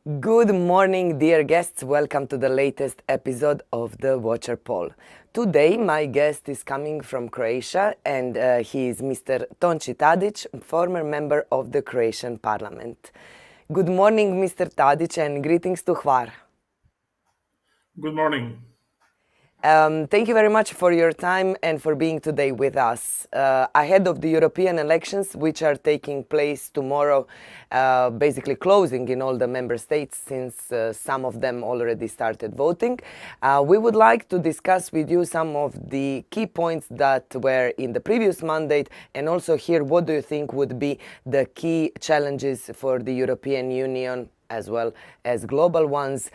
Good morning, dear guests. Welcome to the latest episode of the Watcher Poll. Today, my guest is coming from Croatia, and he is Mr. Tonci Tadic, former member of the Croatian Parliament. Good morning, Mr. Tadic, and greetings to Hvar. Good morning. Thank you very much for your time and for being today with us. Ahead of the European elections, which are taking place tomorrow, basically closing in all the member states since some of them already started voting, we would like to discuss with you some of the key points that were in the previous mandate and also hear what do you think would be the key challenges for the European Union as well as global ones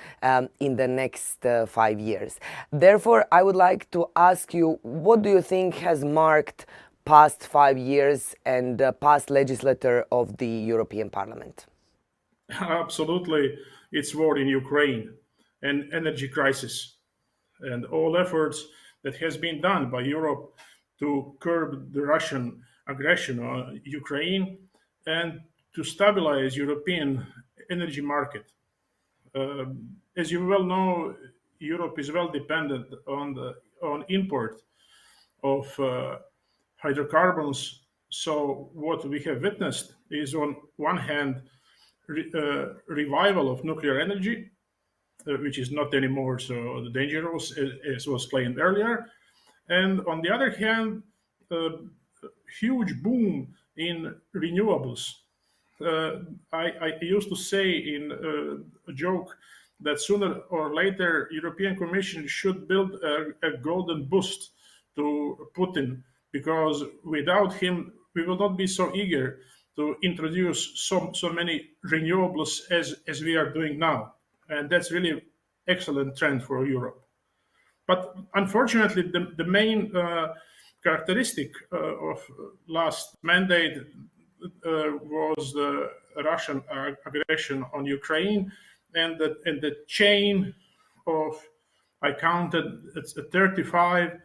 in the next 5 years. Therefore, I would like to ask you, what do you think has marked past 5 years and the past legislature of the European Parliament? Absolutely, it's war in Ukraine and energy crisis, and all efforts that has been done by Europe to curb the Russian aggression on Ukraine and to stabilize European energy market. As you well know, Europe is well dependent on import of hydrocarbons. So what we have witnessed is, on one hand, revival of nuclear energy, which is not anymore so dangerous as was claimed earlier, and on the other hand, a huge boom in renewables. I used to say in a joke that sooner or later European Commission should build a golden boost to Putin, because without him we will not be so eager to introduce so many renewables as we are doing now, and that's really excellent trend for Europe. But unfortunately, the main characteristic of last mandate was the Russian aggression on Ukraine, and the chain of, I counted, it's 35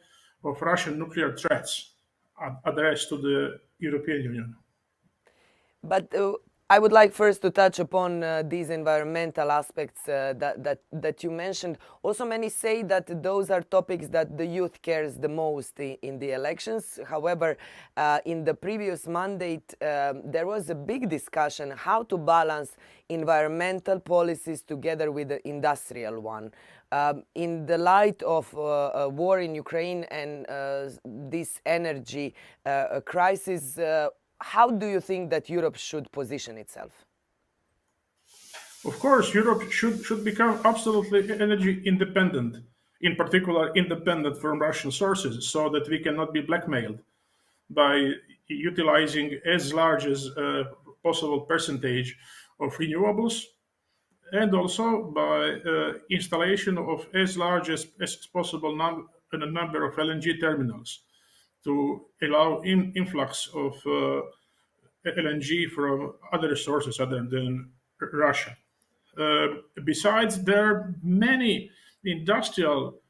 of Russian nuclear threats addressed to the European Union. But I would like first to touch upon these environmental aspects that you mentioned. Also, many say that those are topics that the youth cares the most in the elections. However, in the previous mandate, there was a big discussion how to balance environmental policies together with the industrial one. In the light of war in Ukraine and this energy crisis, how do you think that Europe should position itself? Of course, Europe should become absolutely energy independent, in particular independent from Russian sources, so that we cannot be blackmailed by utilizing as large as possible percentage of renewables, and also by installation of as large as possible a number of LNG terminals to allow influx of LNG from other sources other than Russia. Besides, there are many industrial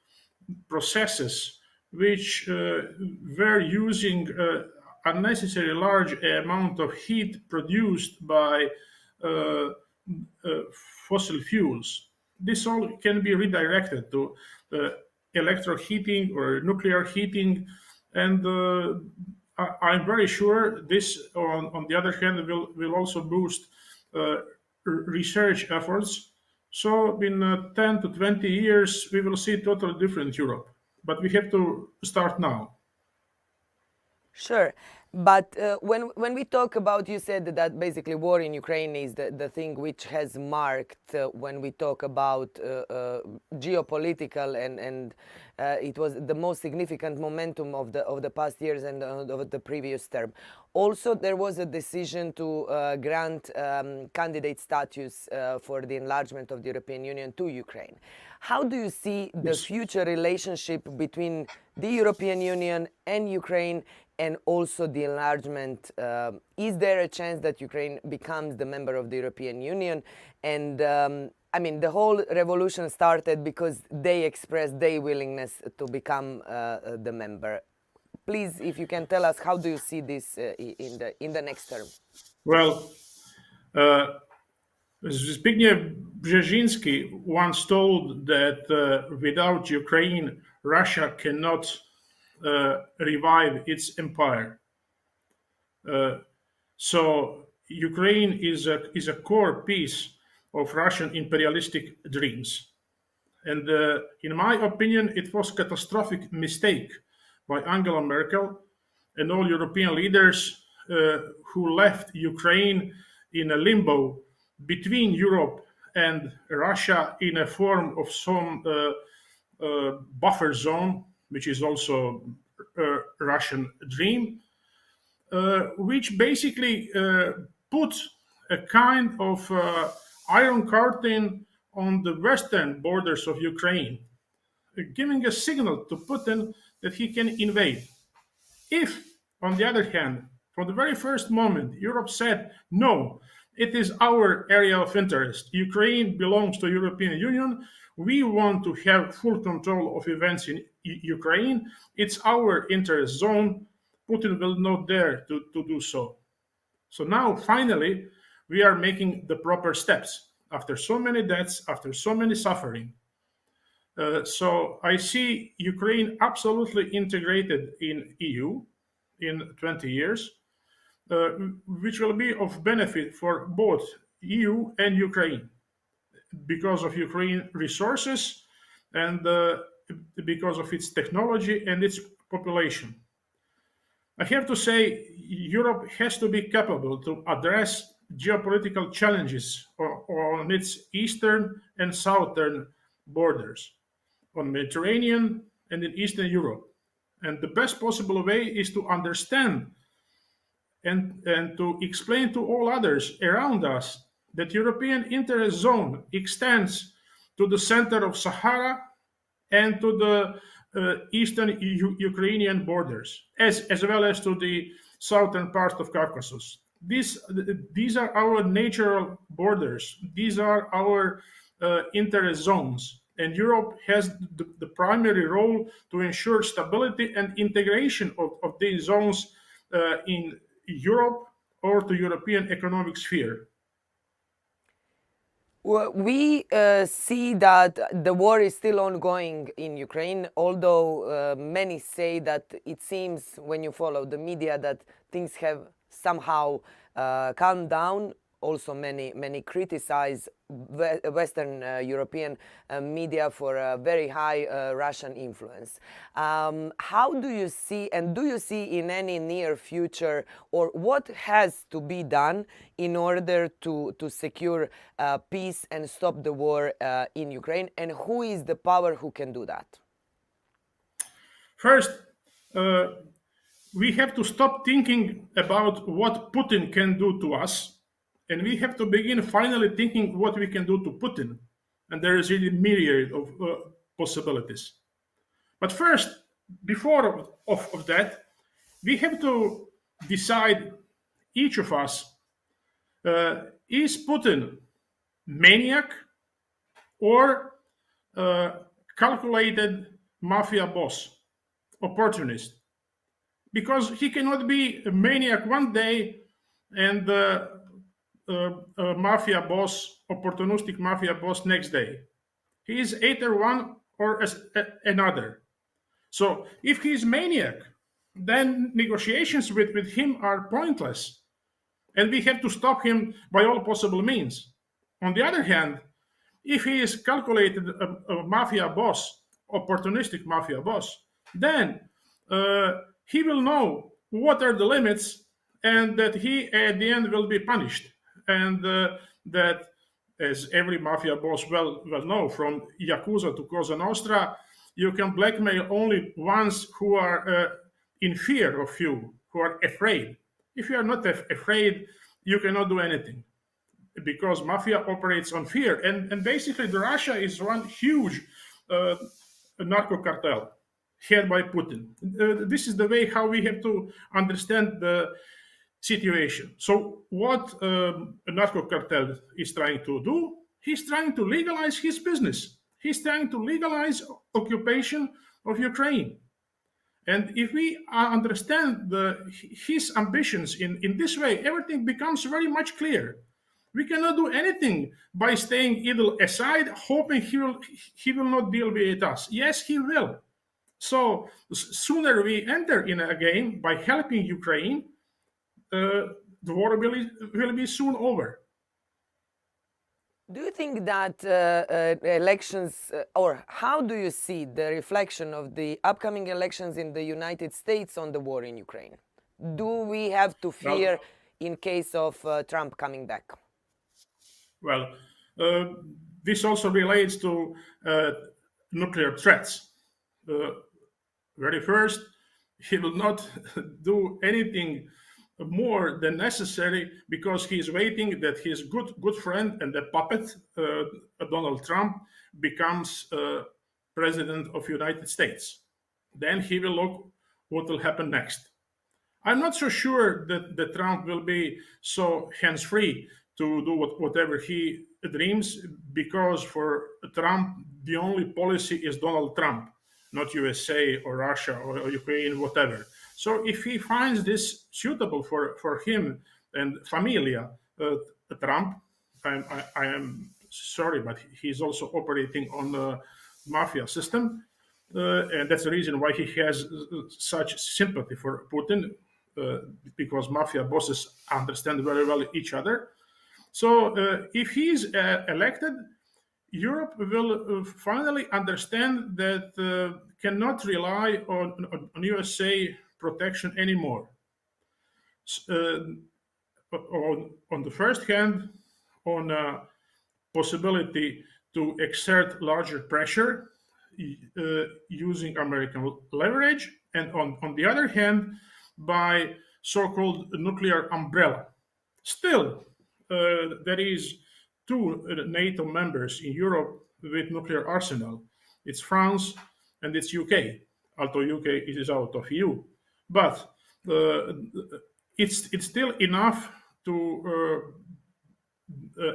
processes which were using unnecessarily large amount of heat produced by uh, fossil fuels. This all can be redirected to electro heating or nuclear heating, and I'm very sure this, on the other hand, will also boost research efforts. So in 10 to 20 years, we will see totally different Europe. But we have to start now. Sure. But when we talk about, you said that basically war in Ukraine is the thing which has marked when we talk about geopolitical and it was the most significant momentum of the past years and of the previous term. Also, there was a decision to grant candidate status for the enlargement of the European Union to Ukraine. How do you see the Yes. future relationship between the European Union and Ukraine and also the enlargement? Is there a chance that Ukraine becomes the member of the European Union? And I mean, the whole revolution started because they expressed their willingness to become the member. Please, if you can tell us, how do you see this in the next term? Well, Zbigniew Brzezinski once told that without Ukraine, Russia cannot revive its empire. So Ukraine is a core piece of Russian imperialistic dreams. And in my opinion, it was a catastrophic mistake by Angela Merkel and all European leaders who left Ukraine in a limbo between Europe and Russia in a form of some buffer zone, which is also a Russian dream, which basically put a kind of iron curtain on the western borders of Ukraine, giving a signal to Putin that he can invade. If, on the other hand, from the very first moment, Europe said, no, it is our area of interest. Ukraine belongs to European Union. We want to have full control of events in Ukraine. It's our interest zone. Putin will not dare to do so. So now, finally, we are making the proper steps after so many deaths, after so many suffering. So I see Ukraine absolutely integrated in EU in 20 years, uh, which will be of benefit for both EU and Ukraine because of Ukraine resources and because of its technology and its population. I have to say, Europe has to be capable to address geopolitical challenges on its eastern and southern borders, on Mediterranean and in Eastern Europe. And the best possible way is to understand and to explain to all others around us that European interest zone extends to the center of Sahara and to the eastern Ukrainian borders, as well as to the southern part of Caucasus. These are our natural borders. These are our interest zones. And Europe has the primary role to ensure stability and integration of these zones in Europe or the European economic sphere. Well, we see that the war is still ongoing in Ukraine, although many say that it seems, when you follow the media, that things have somehow calmed down. Also, many criticize Western European media for a very high Russian influence. How do you see, and do you see in any near future, or what has to be done in order to secure peace and stop the war in Ukraine, and who is the power who can do that? First, we have to stop thinking about what Putin can do to us, and we have to begin finally thinking what we can do to Putin. And there is really a myriad of possibilities. But first, before of that, we have to decide, each of us, is Putin maniac or calculated mafia boss, opportunist? Because he cannot be a maniac one day and a mafia boss, opportunistic mafia boss next day. He is either one or another. So if he is maniac, then negotiations with him are pointless, and we have to stop him by all possible means. On the other hand, if he is calculated a mafia boss, opportunistic mafia boss, then he will know what are the limits and that he at the end will be punished. And that, as every mafia boss well know, from Yakuza to Cosa Nostra, you can blackmail only ones who are in fear of you, who are afraid. If you are not afraid, you cannot do anything, because mafia operates on fear. And basically, the Russia is one huge narco cartel headed by Putin. This is the way how we have to understand the situation. So what a narco cartel is trying to do? He's trying to legalize his business. He's trying to legalize occupation of Ukraine. And if we understand his ambitions in this way, everything becomes very much clear. We cannot do anything by staying idle aside, hoping he will not deal with us. Yes, he will. So sooner we enter in a game by helping Ukraine, the war will be soon over. Do you think that elections, or how do you see the reflection of the upcoming elections in the United States on the war in Ukraine? Do we have to Well, fear in case of Trump coming back? well, uh, this also relates to nuclear threats. Uh, Very first, he will not do anything more than necessary because he is waiting that his good friend and the puppet Donald Trump becomes president of United States. Then he will look what will happen next. I'm not so sure that Trump will be so hands free to do whatever he dreams, because for Trump, the only policy is Donald Trump, not USA or Russia or Ukraine, whatever. So if he finds this suitable for him and familia, Trump, I am sorry, but he's also operating on the mafia system. And that's the reason why he has such sympathy for Putin, uh, because mafia bosses understand very well each other. So if he is elected, Europe will finally understand that cannot rely on USA protection anymore. Uh, on the first hand, on possibility to exert larger pressure using American leverage, and on the other hand, by so-called nuclear umbrella. Still, there is two NATO members in Europe with nuclear arsenal. It's France and it's UK, although UK is out of EU. But uh, it's still enough to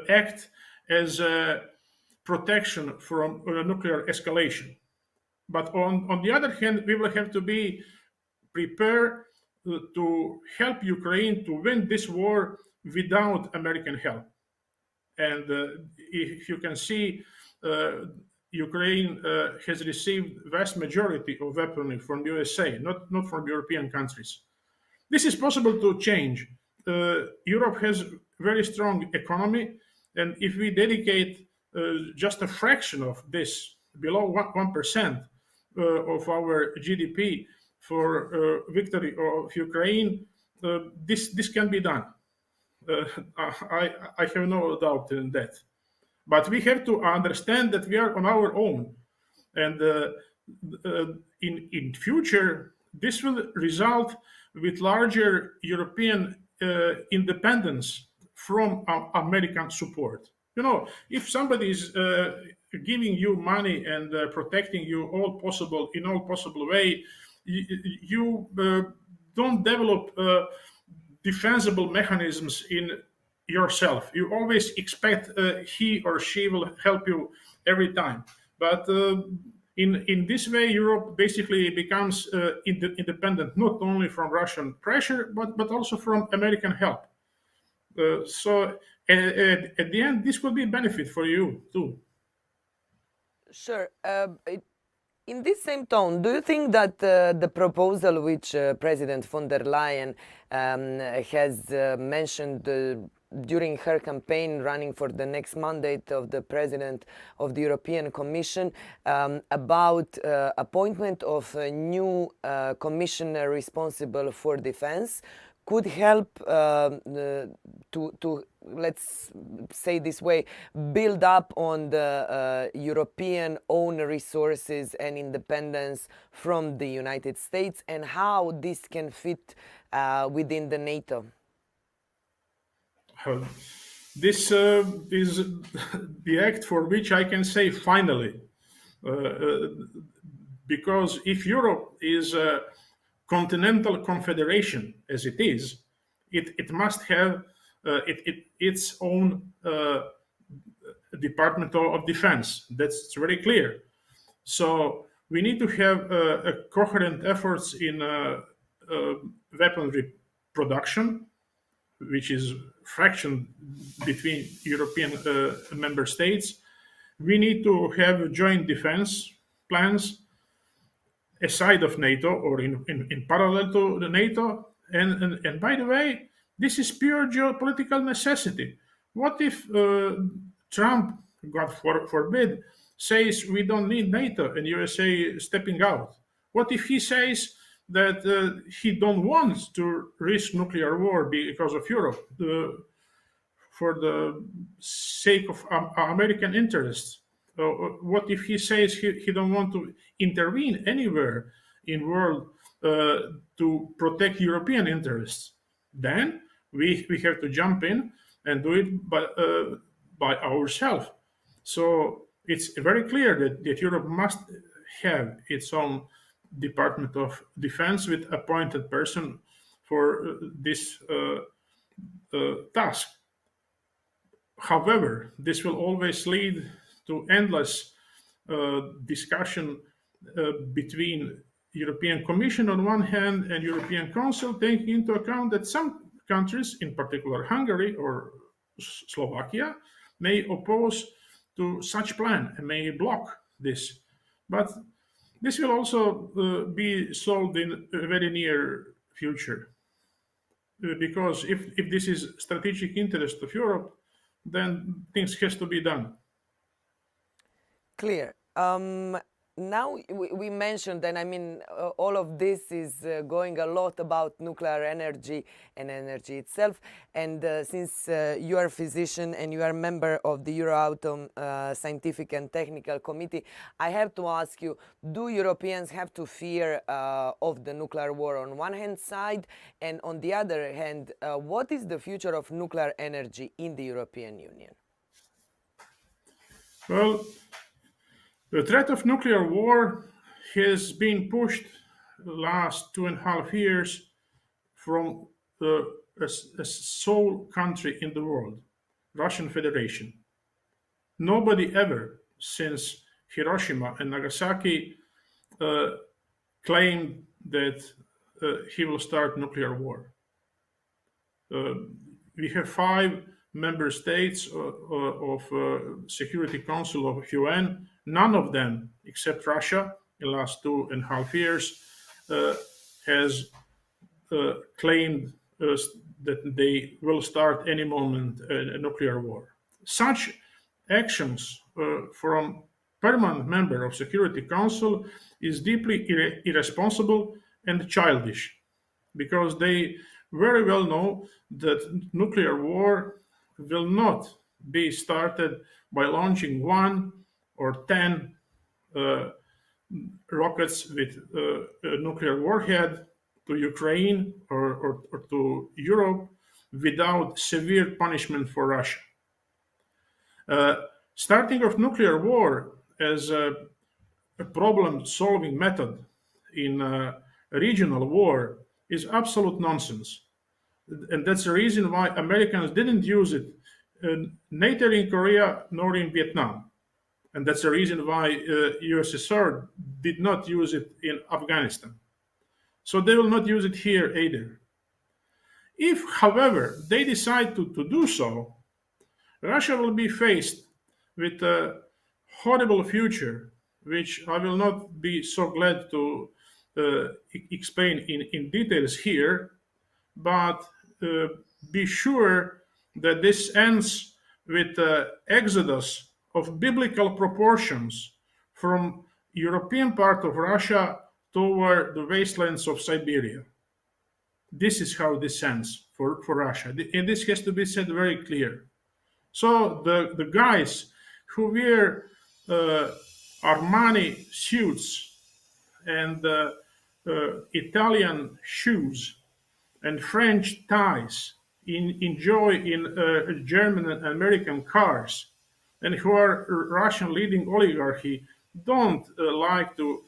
act as a protection from nuclear escalation. But on the other hand, we will have to be prepared to help Ukraine to win this war without American help. And if you can see, uh, Ukraine has received vast majority of weaponry from USA, not from European countries. This is possible to change. Europe has very strong economy, and if we dedicate just a fraction of this, below 1% of our GDP for victory of Ukraine, this can be done. Uh, I have no doubt in that. But we have to understand that we are on our own, and uh, in future this will result with larger European independence from American support. You know, if somebody is giving you money and protecting you all possible in all possible way, you don't develop defensible mechanisms in yourself. You always expect he or she will help you every time. But in this way, Europe basically becomes independent not only from Russian pressure, but also from American help. So at the end, this will be a benefit for you too. Sure. In this same tone, do you think that the proposal which President von der Leyen has mentioned during her campaign running for the next mandate of the President of the European Commission about appointment of a new commissioner responsible for defense could help to, let's say this way, build up on the European own resources and independence from the United States, and how this can fit within the NATO? Uh, This is the act for which I can say finally, because if Europe is a continental confederation, as it is, it must have its own Department of Defense. That's very clear. So we need to have a coherent efforts in weaponry production, which is fraction between European member states. We need to have joint defense plans aside of NATO or in parallel to the NATO. And by the way, this is pure geopolitical necessity. What if Trump, God forbid, says we don't need NATO and USA stepping out? What if he says that he don't want to risk nuclear war because of Europe? For the sake of American interests? What if he says he don't want to intervene anywhere in world to protect European interests? Then we have to jump in and do it by ourselves. So it's very clear that Europe must have its own Department of Defense with appointed person for this task. However, this will always lead to endless discussion between European Commission on one hand and European Council, taking into account that some countries, in particular Hungary or Slovakia, may oppose to such plan and may block this. But this will also be solved in a very near future. Because if this is strategic interest of Europe, then things has to be done. Clear. Now we mentioned, and I mean, all of this is going a lot about nuclear energy and energy itself. And since you are a physician and you are a member of the Euroatom Scientific and Technical Committee, I have to ask you, do Europeans have to fear of the nuclear war on one hand side? And on the other hand, what is the future of nuclear energy in the European Union? Well, the threat of nuclear war has been pushed the last 2.5 years from a sole country in the world, Russian Federation. Nobody ever, since Hiroshima and Nagasaki, claimed that he will start nuclear war. We have 5 member states of Security Council of UN. None of them, except Russia, in the last 2.5 years, has claimed that they will start any moment a nuclear war. Such actions from permanent member of Security Council is deeply irresponsible and childish, because they very well know that nuclear war will not be started by launching 1 or 10 rockets with a nuclear warhead to Ukraine or to Europe without severe punishment for Russia. Starting of nuclear war as a problem-solving method in regional war is absolute nonsense. And that's the reason why Americans didn't use it neither in Korea nor in Vietnam. And that's the reason why USSR did not use it in Afghanistan. So they will not use it here either. If, however, they decide to do so, Russia will be faced with a horrible future, which I will not be so glad to explain in details here, but be sure that this ends with the exodus of biblical proportions from European part of Russia toward the wastelands of Siberia. This is how this ends for Russia. And this has to be said very clear. So the guys who wear Armani suits and Italian shoes and French ties enjoy in German and American cars, and who are Russian leading oligarchy, don't like to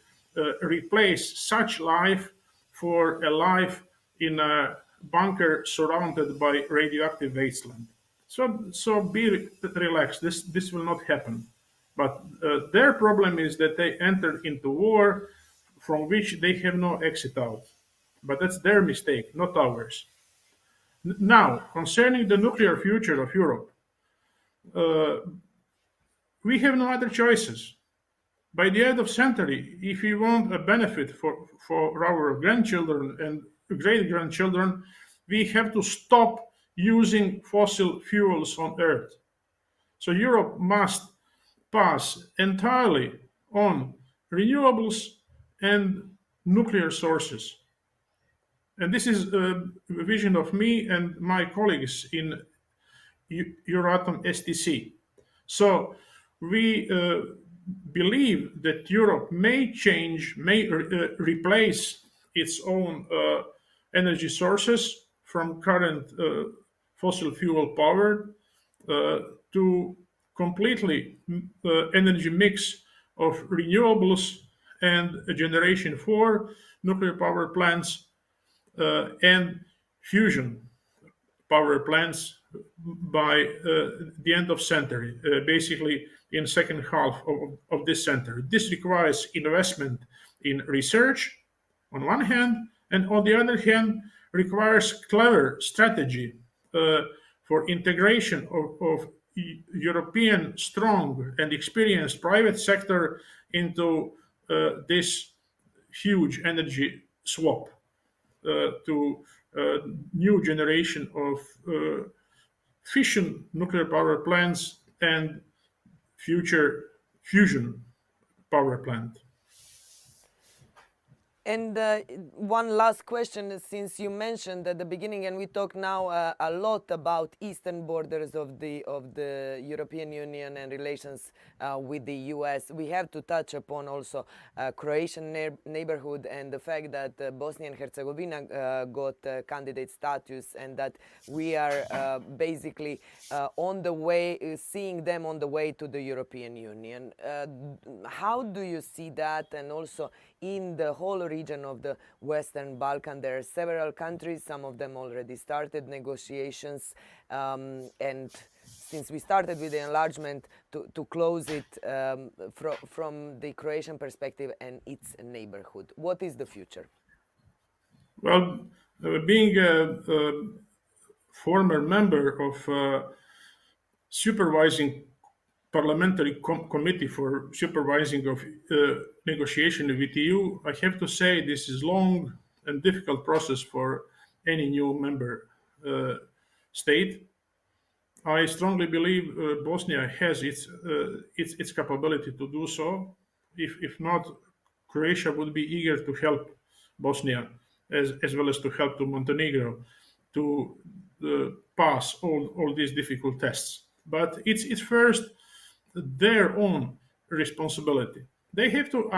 replace such life for a life in a bunker surrounded by radioactive wasteland. So be relaxed. This will not happen. But their problem is that they entered into war from which they have no exit out. But that's their mistake, not ours. Now, concerning the nuclear future of Europe, we have no other choices. By the end of century, if we want a benefit for our grandchildren and great grandchildren, we have to stop using fossil fuels on Earth. So Europe must pass entirely on renewables and nuclear sources. And this is a vision of me and my colleagues in Euratom STC. So we believe that Europe may change, may replace its own energy sources from current fossil fuel powered to completely energy mix of renewables and a generation for nuclear power plants and fusion power plants by the end of century, basically in second half of this century. This requires investment in research on one hand, and on the other hand, requires clever strategy for integration of European strong and experienced private sector into this huge energy swap to new generation of fission nuclear power plants and future fusion power plant. And one last question, since you mentioned at the beginning, and we talk now a lot about eastern borders of the European Union and relations with the US, we have to touch upon also Croatian neighborhood and the fact that Bosnia and Herzegovina got candidate status, and that we are basically on the way, seeing them on the way to the European Union. How do you see that? And also in the whole region of the Western Balkan, there are several countries, some of them already started negotiations, and since we started with the enlargement, to close it from the Croatian perspective and its neighborhood. What is the future? Well, being a former member of supervising parliamentary committee for supervising of negotiation with EU, I have to say this is long and difficult process for any new member state. I strongly believe Bosnia has its capability to do so. If not, Croatia would be eager to help Bosnia as well as to help to Montenegro to pass all these difficult tests. But it's first their own responsibility. They have to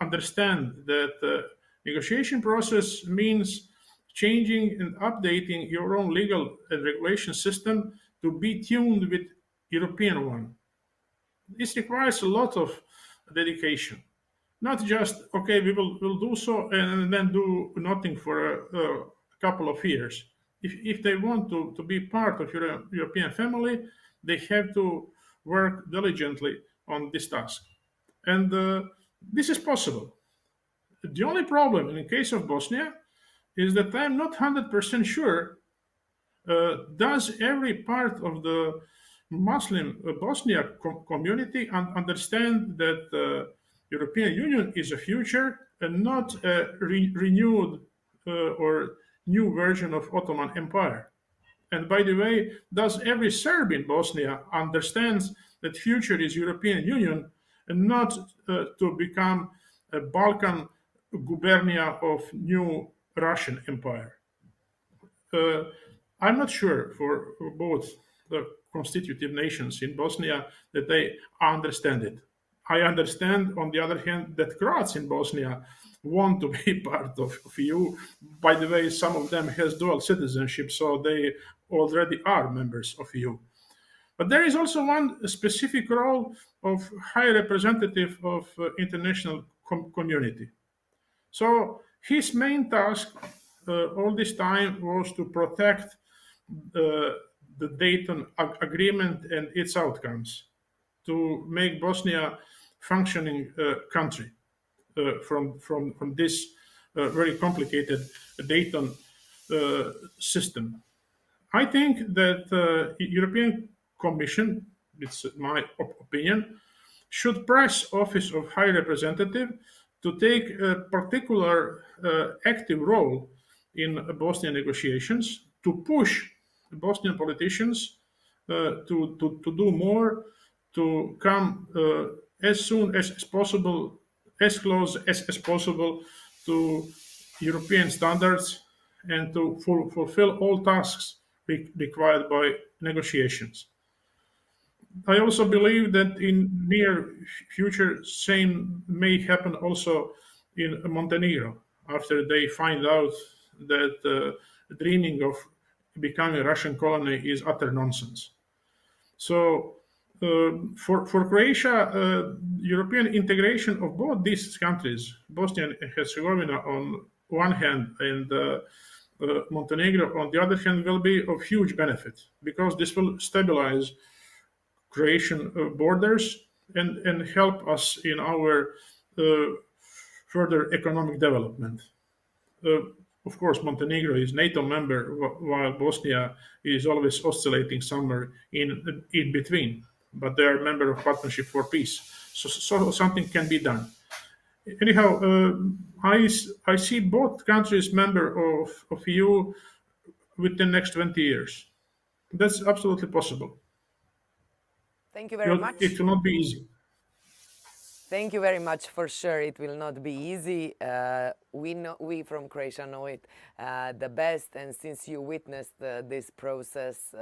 understand that the negotiation process means changing and updating your own legal and regulation system to be tuned with European one. This requires a lot of dedication. Not just okay, will do so and then do nothing for a couple of years. If they want to be part of European family, they have to work diligently on this task, and this is possible. The only problem in the case of Bosnia is that I'm not 100% sure does every part of the Muslim Bosnia community understand that the European Union is a future and not a renewed or new version of Ottoman Empire? And by the way, does every Serb in Bosnia understands that future is European Union and not to become a Balkan gubernia of new Russian Empire? Uh, I'm not sure for both the constitutive nations in Bosnia that they understand it. I understand, on the other hand, that Croats in Bosnia want to be part of EU. By the way, some of them has dual citizenship, so they already are members of EU. But there is also one specific role of high representative of international community. So his main task all this time was to protect the Dayton Agreement and its outcomes, to make Bosnia functioning country from this very complicated Dayton system. I think that European Commission, it's my opinion, should press Office of High Representative to take a particular active role in Bosnian negotiations, to push Bosnian politicians to do more, to come as soon as possible, as close as possible to European standards, and to fulfill all tasks required by negotiations. I also believe that in near future, same may happen also in Montenegro after they find out that dreaming of becoming a Russian colony is utter nonsense. So, for Croatia, European integration of both these countries, Bosnia and Herzegovina on one hand and Montenegro on the other hand, will be of huge benefit because this will stabilize Croatian borders and help us in our uh, further economic development. Uh, of course, Montenegro is NATO member, while Bosnia is always oscillating somewhere in between. But they are a member of Partnership for Peace, so something can be done. Anyhow, I see both countries member of EU within the next 20 years. That's absolutely possible. Thank you very It much. will not be easy. Thank you very much. For sure, it will not be easy. We from Croatia know it the best, and since you witnessed this process,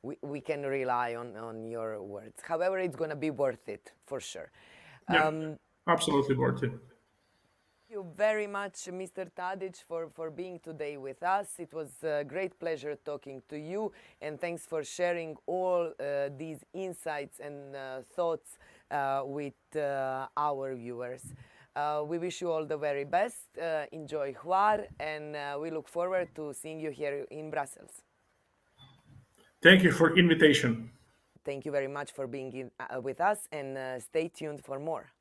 we can rely on your words. However, it's going to be worth it for sure. Yeah, absolutely worth it. Thank you very much, Mr. Tadic, for being today with us. It was a great pleasure talking to you, and thanks for sharing all these insights and thoughts with our viewers. We wish you all the very best. Enjoy Hvar, and we look forward to seeing you here in Brussels. Thank you for invitation. Thank you very much for being with us, and stay tuned for more.